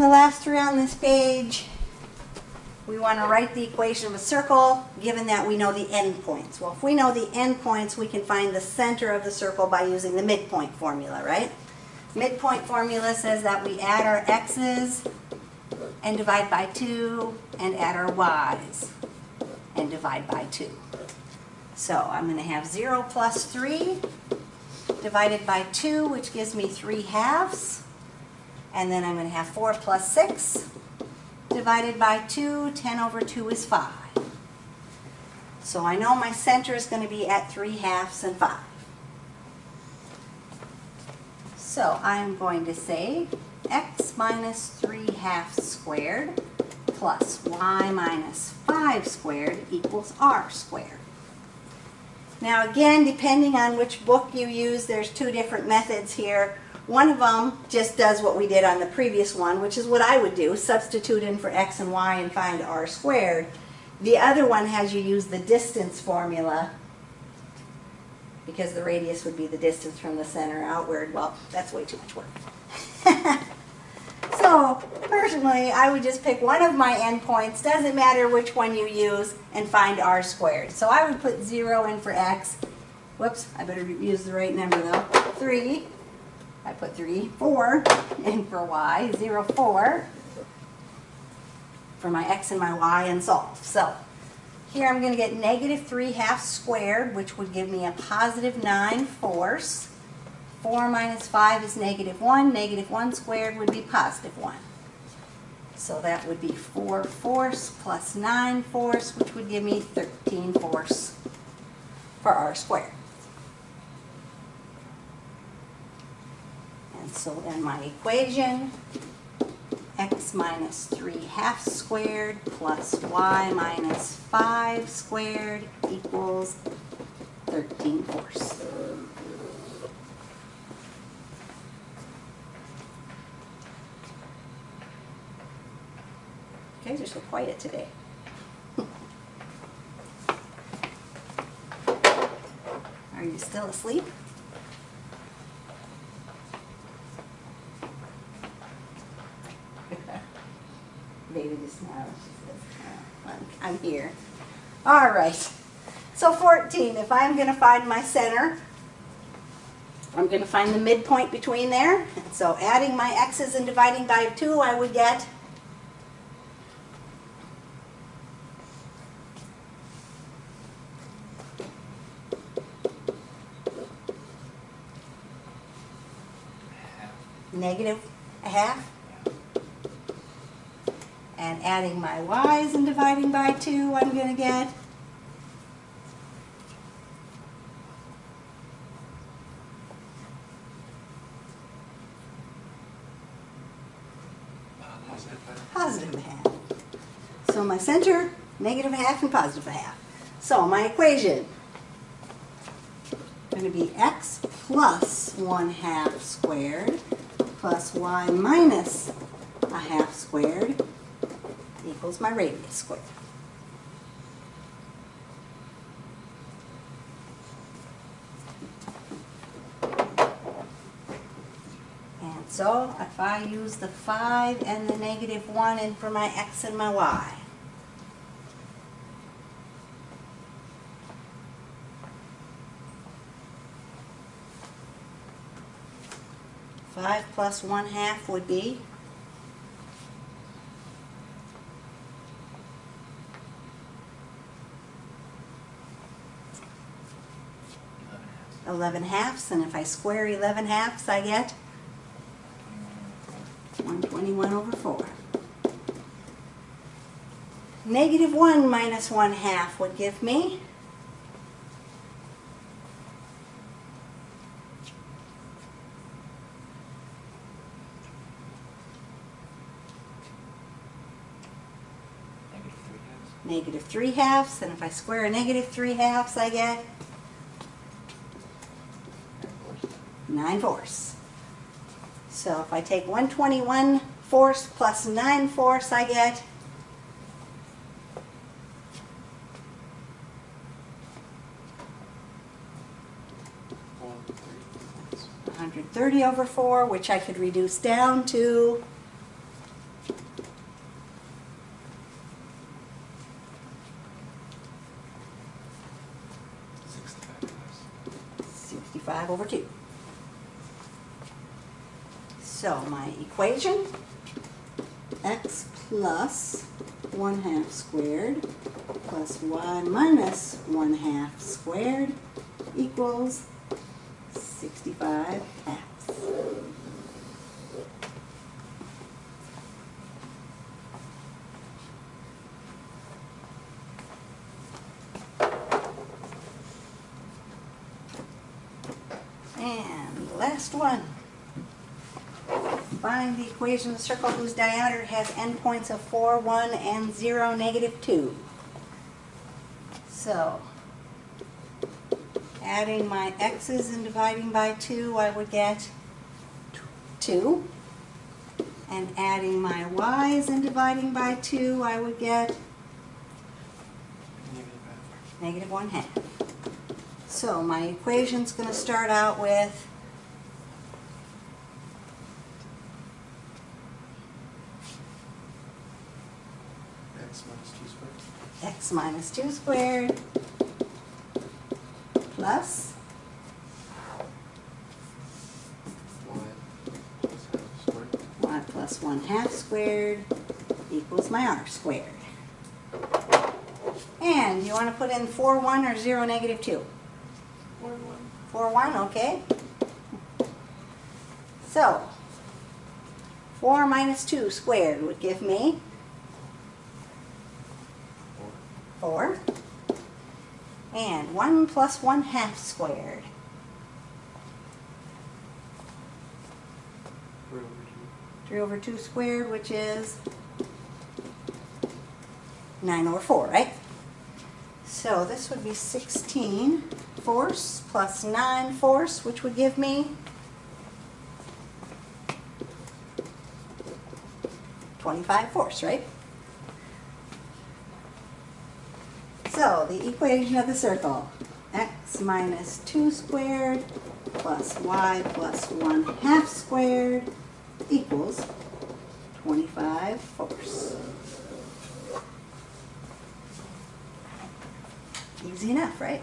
the last three on this page, we want to write the equation of a circle given that we know the endpoints. Well, if we know the endpoints, we can find the center of the circle by using the midpoint formula, right? Midpoint formula says that we add our x's and divide by 2, and add our y's and divide by 2. So I'm going to have 0 plus 3 divided by 2, which gives me 3/2. And then I'm going to have 4 plus 6 divided by 2. 10 over 2 is 5. So I know my center is going to be at 3/2 and 5. So I'm going to say x minus 3/2 squared plus y minus 5 squared equals r squared. Now again, depending on which book you use, there's two different methods here. One of them just does what we did on the previous one, which is what I would do, substitute in for x and y and find r squared. The other one has you use the distance formula, because the radius would be the distance from the center outward. Well, that's way too much work. So, personally, I would just pick one of my endpoints, doesn't matter which one you use, and find r squared. So I would put 0 in for x. Whoops, I better use the right number though. 3. I put 3. 4 in for y. 0, 4 for my x and my y, and solve. So, here I'm going to get negative 3/2 squared, which would give me a positive 9/4. 4 minus 5 is negative 1. Negative 1 squared would be positive 1. So that would be 4/4 plus 9/4, which would give me 13/4 for r squared. And so then my equation, x minus 3/2 squared plus y minus 5 squared equals 13/4. You guys are so quiet today. Are you still asleep? Baby just now. I'm here. All right. So 14. If I'm going to find my center, I'm going to find the midpoint between there. And so adding my x's and dividing by 2, I would get negative 1/2. And adding my y's and dividing by 2, I'm going to get positive 1/2. So my center, negative 1/2 and positive 1/2. So my equation is going to be x plus 1/2 squared plus y minus 1/2 squared equals my radius squared. And so if I use the 5 and the negative 1 in for my x and my y, five plus 1/2 would be 11/2, and if I square 11/2, I get 121 over 4. Negative 1 minus 1/2 would give me negative 3/2, and if I square a negative 3/2, I get 9/4. So if I take 121/4 plus 9/4, I get 130 over 4, which I could reduce down to 25 over 2. So my equation, x plus 1/2 squared plus y minus 1/2 squared equals 65 halves. And last one. Find the equation of the circle whose diameter has endpoints of 4, 1, and 0, -2. So, adding my x's and dividing by 2, I would get 2. And adding my y's and dividing by 2, I would get -1/2. So my equation's going to start out with x minus 2 squared plus y plus 1/2 squared equals my r squared. And you want to put in 4, 1 or 0, -2? 4, 1, okay. So, 4 minus 2 squared would give me 4. And 1 plus 1/2 squared. 3 over 2 squared, which is 9 over 4, right? So this would be 16 fourths plus 9 fourths, which would give me 25 fourths, right? So the equation of the circle, x minus 2 squared plus y plus 1/2 squared equals 25 fourths. Easy enough, right?